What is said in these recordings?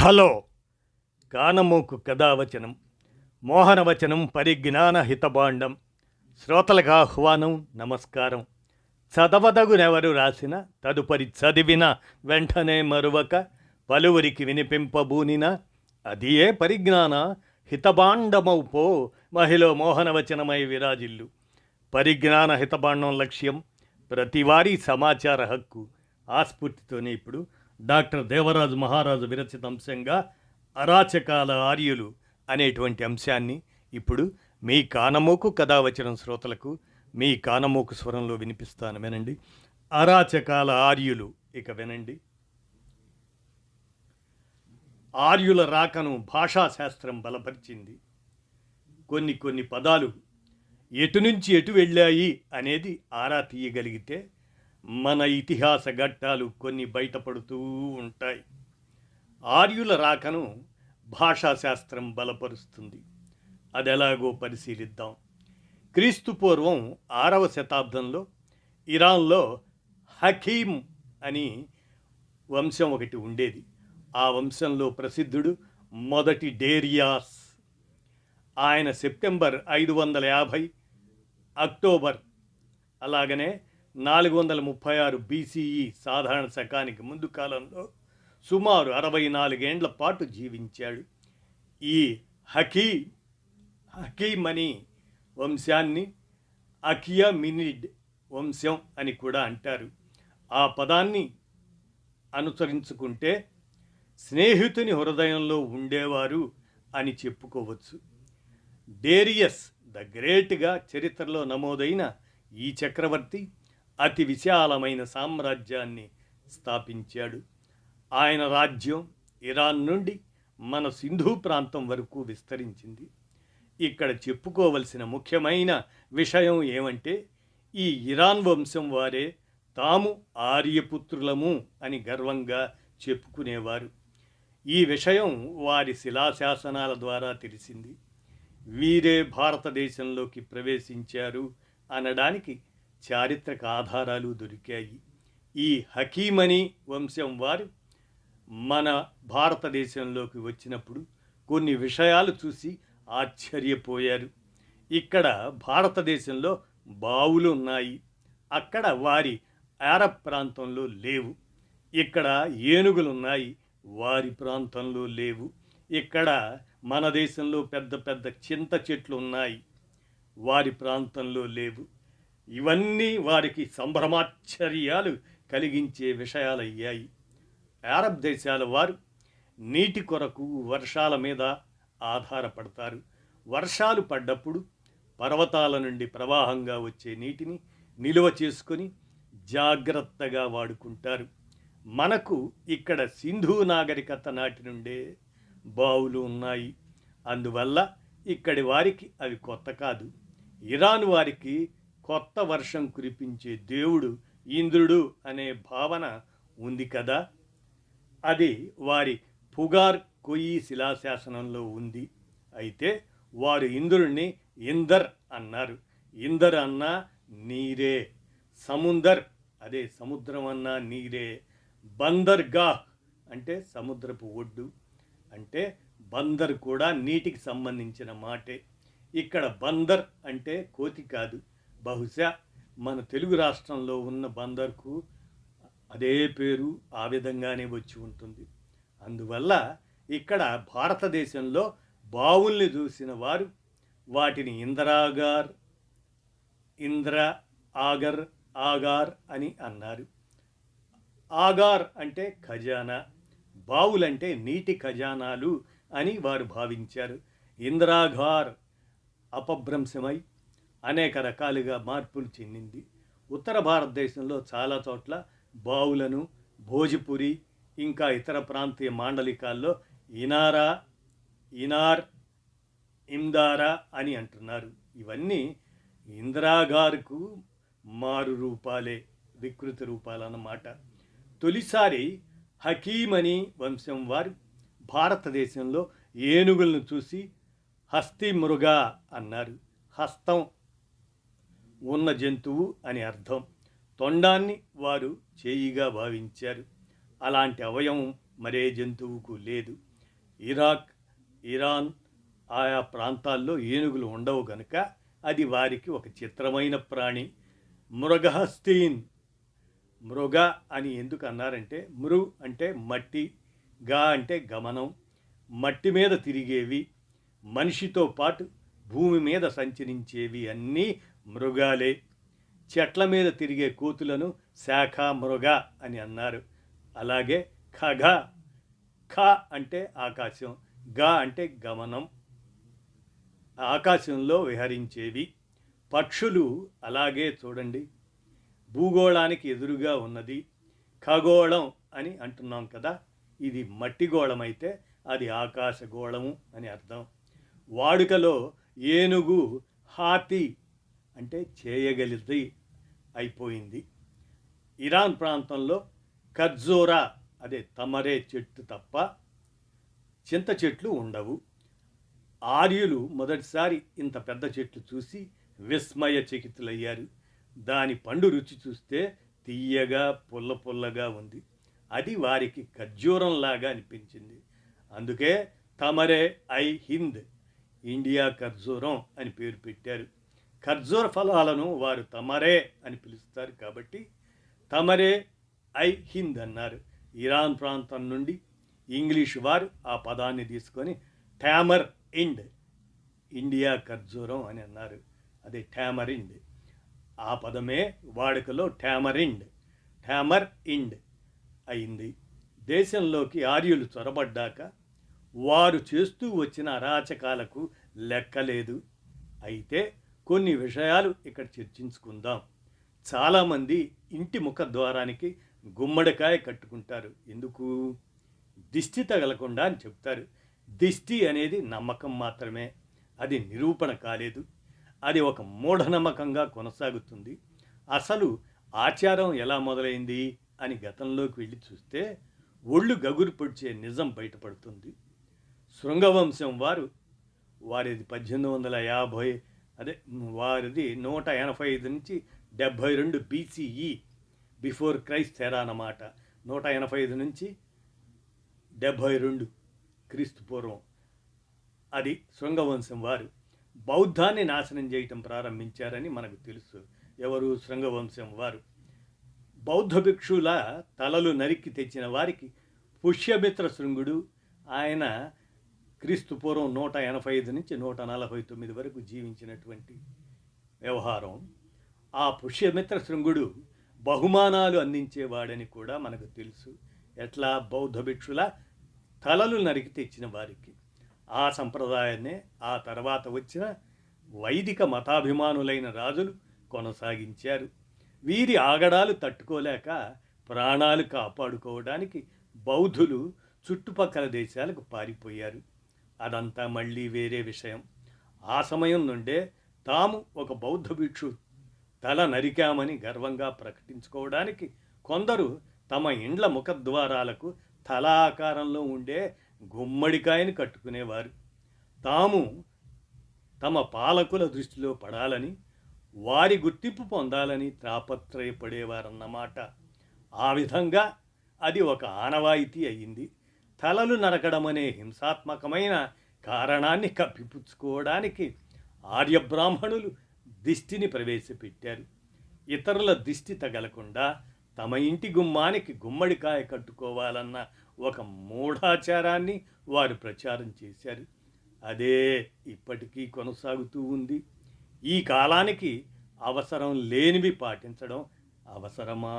Hello కానమోకు కథావచనం మోహనవచనం పరిజ్ఞాన హితబాండం శ్రోతలకు ఆహ్వానం నమస్కారం. చదవదగునెవరు రాసిన తదుపరి చదివిన వెంటనే మరువక పలువురికి వినిపింపబూనిన అది ఏ పరిజ్ఞాన హితబాండమౌ పో మహిళ మోహనవచనమై విరాజిల్లు. పరిజ్ఞాన హితబాండం లక్ష్యం ప్రతివారీ సమాచార హక్కు. ఆ స్ఫూర్తితోనే ఇప్పుడు డాక్టర్ దేవరాజు మహారాజు విరచిత అంశంగా అరాచకాల ఆర్యులు అనేటువంటి అంశాన్ని ఇప్పుడు మీ కానమోకు కథావచనం శ్రోతలకు మీ కానమోకు స్వరంలో వినిపిస్తాను, వినండి. అరాచకాల ఆర్యులు. ఇక వినండి. ఆర్యుల రాకను భాషాశాస్త్రం బలపరిచింది. కొన్ని పదాలు ఎటు నుంచి ఎటు వెళ్ళాయి అనేది ఆరా తీయగలిగితే మన ఇతిహాస ఘట్టాలు కొన్ని బయటపడుతూ ఉంటాయి. ఆర్యుల రాకను భాషాశాస్త్రం బలపరుస్తుంది. అది ఎలాగో పరిశీలిద్దాం. క్రీస్తు పూర్వం 6వ శతాబ్దంలో ఇరాన్లో హకీం అని వంశం ఒకటి ఉండేది. ఆ వంశంలో ప్రసిద్ధుడు మొదటి డేరియాస్. ఆయన సెప్టెంబర్ 550 అక్టోబర్ అలాగనే 436 బీసీఈ సాధారణ శకానికి ముందు కాలంలో సుమారు 64 ఏండ్ల పాటు జీవించాడు. ఈ హకీమని వంశాన్ని అకియమినిడ్ వంశం అని కూడా అంటారు. ఆ పదాన్ని అనుసరించుకుంటే స్నేహితుని హృదయంలో ఉండేవారు అని చెప్పుకోవచ్చు. డేరియస్ ద గ్రేట్గా చరిత్రలో నమోదైన ఈ చక్రవర్తి అతి విశాలమైన సామ్రాజ్యాన్ని స్థాపించాడు. ఆయన రాజ్యం ఇరాన్ నుండి మన సింధు ప్రాంతం వరకు విస్తరించింది. ఇక్కడ చెప్పుకోవలసిన ముఖ్యమైన విషయం ఏమంటే ఈ ఇరాన్ వంశం వారే తాము ఆర్యపుత్రులము అని గర్వంగా చెప్పుకునేవారు. ఈ విషయం వారి శిలాశాసనాల ద్వారా తెలిసింది. వీరే భారతదేశంలోకి ప్రవేశించారు అనడానికి చారిత్రక ఆధారాలు దొరికాయి. ఈ హకీమని వంశం వారు మన భారతదేశంలోకి వచ్చినప్పుడు కొన్ని విషయాలు చూసి ఆశ్చర్యపోయారు. ఇక్కడ భారతదేశంలో బావులు ఉన్నాయి, అక్కడ వారి అరబ్ ప్రాంతంలో లేవు. ఇక్కడ ఏనుగులు ఉన్నాయి, వారి ప్రాంతంలో లేవు. ఇక్కడ మన దేశంలో పెద్ద పెద్ద చింత చెట్లు ఉన్నాయి, వారి ప్రాంతంలో లేవు. ఇవన్నీ వారికి సంభ్రమాశ్చర్యాలు కలిగించే విషయాలయ్యాయి. అరబ్ దేశాల వారు నీటి కొరకు వర్షాల మీద ఆధారపడతారు. వర్షాలు పడ్డప్పుడు పర్వతాల నుండి ప్రవాహంగా వచ్చే నీటిని నిలువ చేసుకొని జాగ్రత్తగా వాడుకుంటారు. మనకు ఇక్కడ సింధు నాగరికత నాటి నుండే బావులు ఉన్నాయి. అందువల్ల ఇక్కడి వారికి అవి కొత్త కాదు. ఇరాన్ వారికి కొత్త వర్షం కురిపించే దేవుడు ఇంద్రుడు అనే భావన ఉంది కదా. అది వారి పుగార్ కొయి శిలాశాసనంలో ఉంది. అయితే వారు ఇంద్రుడిని ఇందర్ అన్నారు. ఇందర్ అన్నా నీరే, సముందర్ అదే సముద్రం అన్నా నీరే, బందర్గాహ్ అంటే సముద్రపు ఒడ్డు, అంటే బందర్ కూడా నీటికి సంబంధించిన మాటే. ఇక్కడ బందర్ అంటే కోతి కాదు, బహుశా మన తెలుగు రాష్ట్రంలో ఉన్న బందర్కు అదే పేరు ఆ విధంగానే వచ్చి ఉంటుంది. అందువల్ల ఇక్కడ భారతదేశంలో బావుల్ని చూసిన వారు వాటిని ఆగార్ అని అన్నారు. ఆగార్ అంటే ఖజానా, బావులంటే నీటి ఖజానాలు అని వారు భావించారు. ఇంద్రాగార్ అపభ్రంశమై అనేక రకాలుగా మార్పులు చెందింది. ఉత్తర భారతదేశంలో చాలా చోట్ల బావులను భోజ్పురి ఇంకా ఇతర ప్రాంతీయ మాండలికాల్లో ఇనార్, ఇందారా అని అంటున్నారు. ఇవన్నీ ఇంద్రాగార్కు మారు రూపాలే, వికృతి రూపాలన్నమాట. తొలిసారి హకీమని వంశం వారు భారతదేశంలో ఏనుగులను చూసి హస్తి మృగా అన్నారు. హస్తం ఉన్న జంతువు అని అర్థం. తొండాన్ని వారు చేయిగా భావించారు. అలాంటి అవయవం మరే జంతువుకు లేదు. ఇరాక్, ఇరాన్ ఆయా ప్రాంతాల్లో ఏనుగులు ఉండవు గనుక అది వారికి ఒక చిత్రమైన ప్రాణి. మృగహస్తీన్, మృగ అని ఎందుకు అన్నారంటే మృ అంటే మట్టి, గా అంటే గమనం. మట్టి మీద తిరిగేవి, మనిషితో పాటు భూమి మీద సంచరించేవి అన్నీ మృగాలే. చెట్ల మీద తిరిగే కోతులను శాఖ మృగ అని అన్నారు. అలాగే ఖగ, ఖ అంటే ఆకాశం, గా అంటే గమనం, ఆకాశంలో విహరించేవి. పక్షులు అలాగే చూడండి, భూగోళానికి ఎదురుగా ఉన్నది ఖగోళం అని అంటున్నాం కదా. ఇది మట్టి గోళం అయితే అది ఆకాశగోళము అని అర్థం. వాడుకలో ఏనుగు హాతి అంటే చేయగలిది అయిపోయింది. ఇరాన్ ప్రాంతంలో ఖర్జూరా అదే తమరే చెట్టు తప్ప చింత చెట్లు ఉండవు. ఆర్యులు మొదటిసారి ఇంత పెద్ద చెట్లు చూసి విస్మయచకితులయ్యారు. దాని పండు రుచి చూస్తే తీయగా పుల్ల పుల్లగా ఉంది. అది వారికి ఖర్జూరంలాగా అనిపించింది. అందుకే తమరే ఐ హింద్, ఇండియా ఖర్జూరం అని పేరు పెట్టారు. ఖర్జూర ఫలాలను వారు తమరే అని పిలుస్తారు కాబట్టి తమరే ఐ హింద్ అన్నారు. ఇరాన్ ప్రాంతం నుండి ఇంగ్లీషు వారు ఆ పదాన్ని తీసుకొని టామర్ ఇండ్, ఇండియా ఖర్జూరం అని అన్నారు. అదే టామర్ ఇండ్. ఆ పదమే వాడుకలో టామర్ ఇండ్ అయింది. దేశంలోకి ఆర్యులు చొరబడ్డాక వారు చేస్తూ వచ్చిన అరాచకాలకు లెక్కలేదు. అయితే కొన్ని విషయాలు ఇక్కడ చర్చించుకుందాం. చాలామంది ఇంటి ముఖద్వారానికి గుమ్మడికాయ కట్టుకుంటారు. ఎందుకు? దిష్టి తగలకుండా అని చెప్తారు. దిష్టి అనేది నమ్మకం మాత్రమే, అది నిరూపణ కాలేదు. అది ఒక మూఢనమ్మకంగా కొనసాగుతుంది. అసలు ఆచారం ఎలా మొదలైంది అని గతంలోకి వెళ్ళి చూస్తే ఒళ్ళు గగురు పొడిచే నిజం బయటపడుతుంది. శృంగవంశం వారిది 1850, అదే వారిది 185 నుంచి 72 BCE, బిఫోర్ క్రైస్ట్ ఎరా అన్నమాట. 185 నుంచి 72 క్రీస్తు పూర్వం. అది శృంగవంశం వారు బౌద్ధాన్ని నాశనం చేయటం ప్రారంభించారని మనకు తెలుసు. ఎవరు? శృంగవంశం వారు. బౌద్ధ భిక్షుల తలలు నరికి తెచ్చిన వారికి పుష్యమిత్ర శృంగుడు, ఆయన క్రీస్తు పూర్వం 185 నుంచి 149 వరకు జీవించినటువంటి వ్యవహారం. ఆ పుష్యమిత్ర శృంగుడు బహుమానాలు అందించేవాడని కూడా మనకు తెలుసు. ఎట్లా? బౌద్ధ భిక్షుల తలలు నరికి తెచ్చిన వారికి. ఆ సంప్రదాయాన్నే ఆ తర్వాత వచ్చిన వైదిక మతాభిమానులైన రాజులు కొనసాగించారు. వీరి ఆగడాలు తట్టుకోలేక ప్రాణాలు కాపాడుకోవడానికి బౌద్ధులు చుట్టుపక్కల దేశాలకు పారిపోయారు. అదంతా మళ్ళీ వేరే విషయం. ఆ సమయం నుండే తాము ఒక బౌద్ధ భిక్షు తల నరికామని గర్వంగా ప్రకటించుకోవడానికి కొందరు తమ ఇండ్ల ముఖద్వారాలకు తల ఆకారంలో ఉండే గుమ్మడికాయని కట్టుకునేవారు. తాము తమ పాలకుల దృష్టిలో పడాలని, వారి గుర్తింపు పొందాలని తాపత్రయపడేవారన్నమాట. ఆ విధంగా అది ఒక ఆనవాయితీ అయ్యింది. తలలు నరకడం అనే హింసాత్మకమైన కారణాన్ని కప్పిపుచ్చుకోవడానికి ఆర్యబ్రాహ్మణులు దిష్టిని ప్రవేశపెట్టారు. ఇతరుల దిష్టి తగలకుండా తమ ఇంటి గుమ్మానికి గుమ్మడికాయ కట్టుకోవాలన్న ఒక మూఢాచారాన్ని వారు ప్రచారం చేశారు. అదే ఇప్పటికీ కొనసాగుతూ ఉంది. ఈ కాలానికి అవసరం లేనివి పాటించడం అవసరమా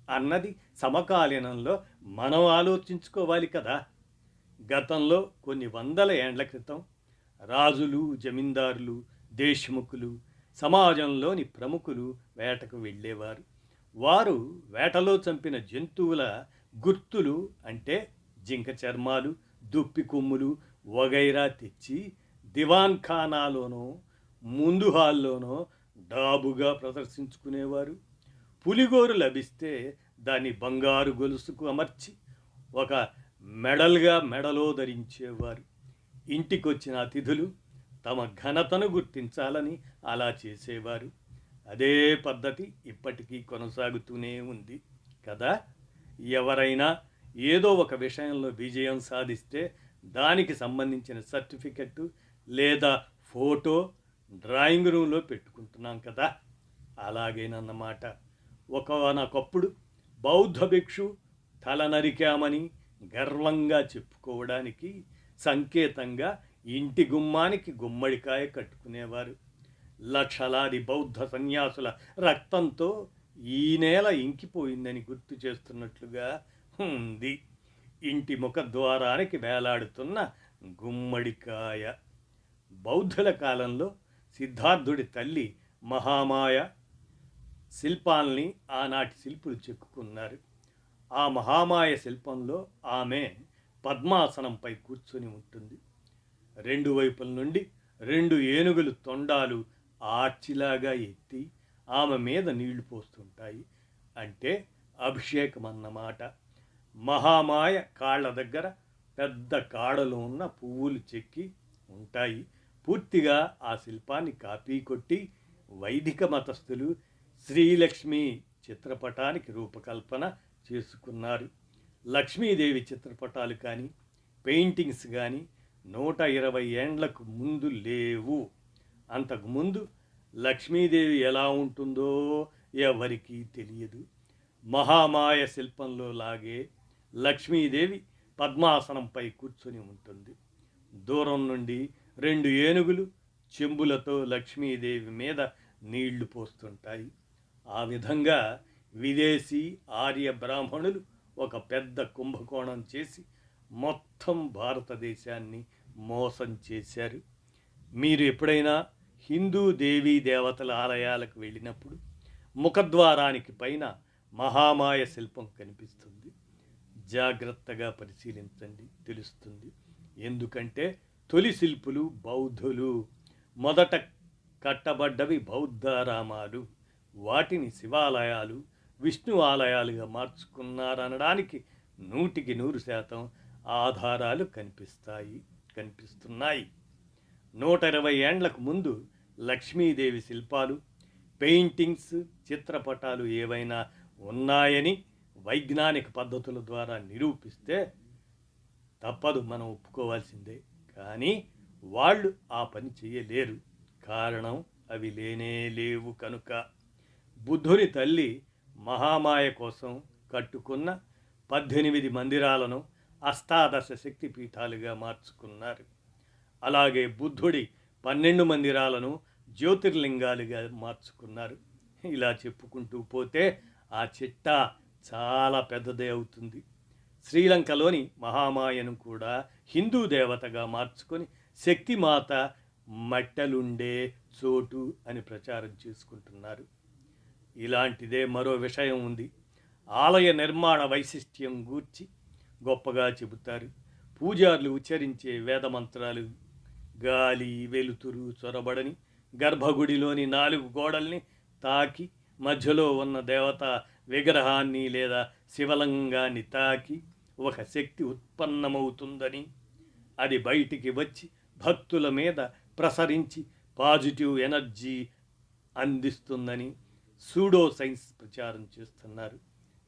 అన్నది సమకాలీనంలో మనం ఆలోచించుకోవాలి కదా. గతంలో కొన్ని వందల ఏండ్ల క్రితం రాజులు, జమీందారులు, దేశముఖులు, సమాజంలోని ప్రముఖులు వేటకు వెళ్ళేవారు. వారు వేటలో చంపిన జంతువుల గుర్తులు అంటే జింక చర్మాలు, దుప్పి కొమ్ములు వగైరా తెచ్చి దివాన్ ఖానాలోనో ముందు హాల్లోనో డాబుగా ప్రదర్శించుకునేవారు. పులిగోరు లభిస్తే దాన్ని బంగారు గొలుసుకు అమర్చి ఒక మెడల్గా మెడలో ధరించేవారు. ఇంటికొచ్చిన అతిథులు తమ ఘనతను గుర్తించాలని అలా చేసేవారు. అదే పద్ధతి ఇప్పటికీ కొనసాగుతూనే ఉంది కదా. ఎవరైనా ఏదో ఒక విషయంలో విజయం సాధిస్తే దానికి సంబంధించిన సర్టిఫికెట్ లేదా ఫోటో డ్రాయింగ్ రూమ్లో పెట్టుకుంటున్నాం కదా, అలాగేనన్నమాట. ఒకనొకప్పుడు బౌద్ధ భిక్షు తల నరికామని గర్వంగా చెప్పుకోవడానికి సంకేతంగా ఇంటి గుమ్మానికి గుమ్మడికాయ కట్టుకునేవారు. లక్షలాది బౌద్ధ సన్యాసుల రక్తంతో ఈ నేల ఇంకిపోయిందని గుర్తు చేస్తున్నట్లుగా ఉంది ఇంటి ముఖద్వారానికి వేలాడుతున్న గుమ్మడికాయ. బౌద్ధుల కాలంలో సిద్ధార్థుడి తల్లి మహామాయ శిల్పాల్ని ఆనాటి శిల్పులు చెక్కుకున్నారు. ఆ మహామాయ శిల్పంలో ఆమె పద్మాసనంపై కూర్చొని ఉంటుంది. రెండు వైపుల నుండి 2 ఏనుగులు తొండాలు ఆర్చిలాగా ఎత్తి ఆమె మీద నీళ్లు పోస్తుంటాయి. అంటే అభిషేకం అన్నమాట. మహామాయ కాళ్ళ దగ్గర పెద్ద కాడలు ఉన్న పువ్వులు చెక్కి ఉంటాయి. పూర్తిగా ఆ శిల్పాన్ని కాపీ కొట్టి వైదిక మతస్థులు శ్రీలక్ష్మి చిత్రపటానికి రూపకల్పన చేసుకున్నారు. లక్ష్మీదేవి చిత్రపటాలు కానీ పెయింటింగ్స్ కానీ 120 ఏండ్లకు ముందు లేవు. అంతకుముందు లక్ష్మీదేవి ఎలా ఉంటుందో ఎవరికీ తెలియదు. మహామాయ శిల్పంలో లాగే లక్ష్మీదేవి పద్మాసనంపై కూర్చొని ఉంటుంది. దూరం నుండి 2 ఏనుగులు చెంబులతో లక్ష్మీదేవి మీద నీళ్లు పోస్తుంటాయి. ఆ విధంగా విదేశీ ఆర్య బ్రాహ్మణులు ఒక పెద్ద కుంభకోణం చేసి మొత్తం భారతదేశాన్ని మోసం చేశారు. మీరు ఎప్పుడైనా హిందూ దేవీ దేవతల ఆలయాలకు వెళ్ళినప్పుడు ముఖద్వారానికి పైన మహామాయ శిల్పం కనిపిస్తుంది. జాగ్రత్తగా పరిశీలించండి, తెలుస్తుంది. ఎందుకంటే తొలి శిల్పులు బౌద్ధులు. మొదట కట్టబడ్డవి బౌద్ధారామాలు. వాటిని శివాలయాలు, విష్ణు ఆలయాలుగా మార్చుకున్నారనడానికి 100% ఆధారాలు కనిపిస్తున్నాయి. 120 ఏండ్లకు ముందు లక్ష్మీదేవి శిల్పాలు, పెయింటింగ్స్, చిత్రపటాలు ఏవైనా ఉన్నాయని వైజ్ఞానిక పద్ధతుల ద్వారా నిరూపిస్తే తప్పదు, మనం ఒప్పుకోవాల్సిందే. కానీ వాళ్ళు ఆ పని చేయలేరు. కారణం అవి లేవు కనుక. బుద్ధుని తల్లి మహామాయ కోసం కట్టుకున్న 18 మందిరాలను అష్టాదశ శక్తి పీఠాలుగా మార్చుకున్నారు. అలాగే బుద్ధుడి 12 మందిరాలను జ్యోతిర్లింగాలుగా మార్చుకున్నారు. ఇలా చెప్పుకుంటూ పోతే ఆ చిట్టా చాలా పెద్దదే అవుతుంది. శ్రీలంకలోని మహామాయను కూడా హిందూ దేవతగా మార్చుకొని శక్తిమాత మట్టెలుండే చోటు అని ప్రచారం చేసుకుంటున్నారు. ఇలాంటిదే మరో విషయం ఉంది. ఆలయ నిర్మాణ వైశిష్ట్యం గూర్చి గొప్పగా చెబుతారు. పూజారులు ఉచ్చరించే వేదమంత్రాలు గాలి వెలుతురు చొరబడని గర్భగుడిలోని 4 గోడల్ని తాకి మధ్యలో ఉన్న దేవతా విగ్రహాన్ని లేదా శివలింగాన్ని తాకి ఒక శక్తి ఉత్పన్నమవుతుందని, అది బయటికి వచ్చి భక్తుల మీద ప్రసరించి పాజిటివ్ ఎనర్జీ అందిస్తుందని సూడో సైన్స్ ప్రచారం చేస్తున్నారు.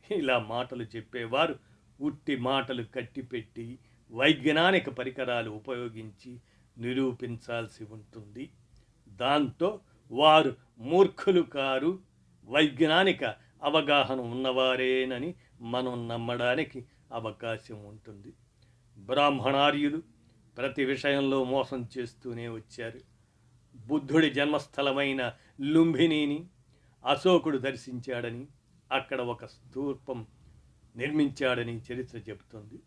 ఇలా మాటలు చెప్పేవారు ఉట్టి మాటలు కట్టిపెట్టి వైజ్ఞానిక పరికరాలు ఉపయోగించి నిరూపించాల్సి ఉంటుంది. దాంతో వారు మూర్ఖులు కారు, వైజ్ఞానిక అవగాహన ఉన్నవారేనని మనం నమ్మడానికి అవకాశం ఉంటుంది. బ్రాహ్మణార్యులు ప్రతి విషయంలో మోసం చేస్తూనే వచ్చారు. బుద్ధుడి జన్మస్థలమైన లుంబినిని అశోకుడు దర్శించాడని, అక్కడ ఒక స్తూపం నిర్మించాడని చరిత్ర చెబుతుంది.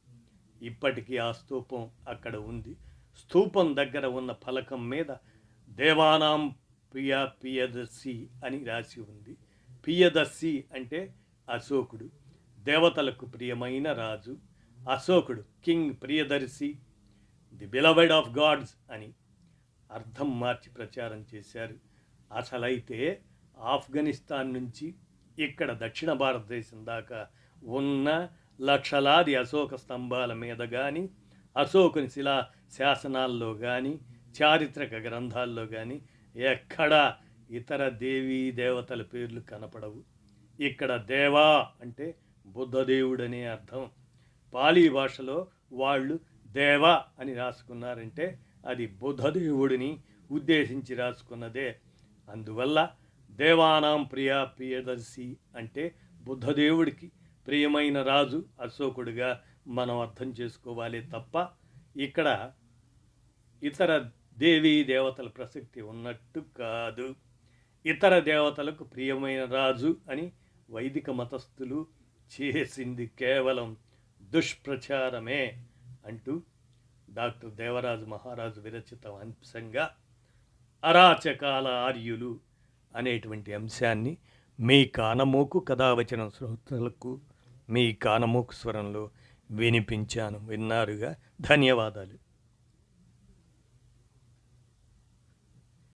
ఇప్పటికీ ఆ స్తూపం అక్కడ ఉంది. స్తూపం దగ్గర ఉన్న ఫలకం మీద దేవానాం ప్రియదర్శి అని రాసి ఉంది. ప్రియదర్శి అంటే అశోకుడు, దేవతలకు ప్రియమైన రాజు. అశోకుడు king Priyadarshi, the beloved of gods అని అర్థం మార్చి ప్రచారం చేశారు. అసలైతే ఆఫ్ఘనిస్తాన్ నుంచి ఇక్కడ దక్షిణ భారతదేశం దాకా ఉన్న లక్షలాది అశోక స్తంభాల మీద కానీ, అశోకుని శిలా శాసనాల్లో కానీ, చారిత్రక గ్రంథాల్లో కానీ ఎక్కడా ఇతర దేవీ దేవతల పేర్లు కనపడవు. ఇక్కడ దేవా అంటే బుద్ధదేవుడనే అర్థం. పాలీ భాషలో వాళ్ళు దేవ అని రాసుకున్నారంటే అది బుధదేవుడిని ఉద్దేశించి రాసుకున్నదే. అందువల్ల దేవానాం ప్రియదర్శి అంటే బుద్ధదేవుడికి ప్రియమైన రాజు అశోకుడిగా మనం అర్థం చేసుకోవాలి తప్ప ఇక్కడ ఇతర దేవీ దేవతల ప్రసక్తి ఉన్నట్టు కాదు. ఇతర దేవతలకు ప్రియమైన రాజు అని వైదిక మతస్థులు చేసింది కేవలం దుష్ప్రచారమే అంటూ డాక్టర్ దేవరాజు మహారాజు విరచిత అంశంగా అరాచకాల ఆర్యులు అనేటువంటి అంశాన్ని మీ కానమోకు కథావచన శ్రోతలకు మీ కానమోకు స్వరంలో వినిపించాను. విన్నారుగా. ధన్యవాదాలు.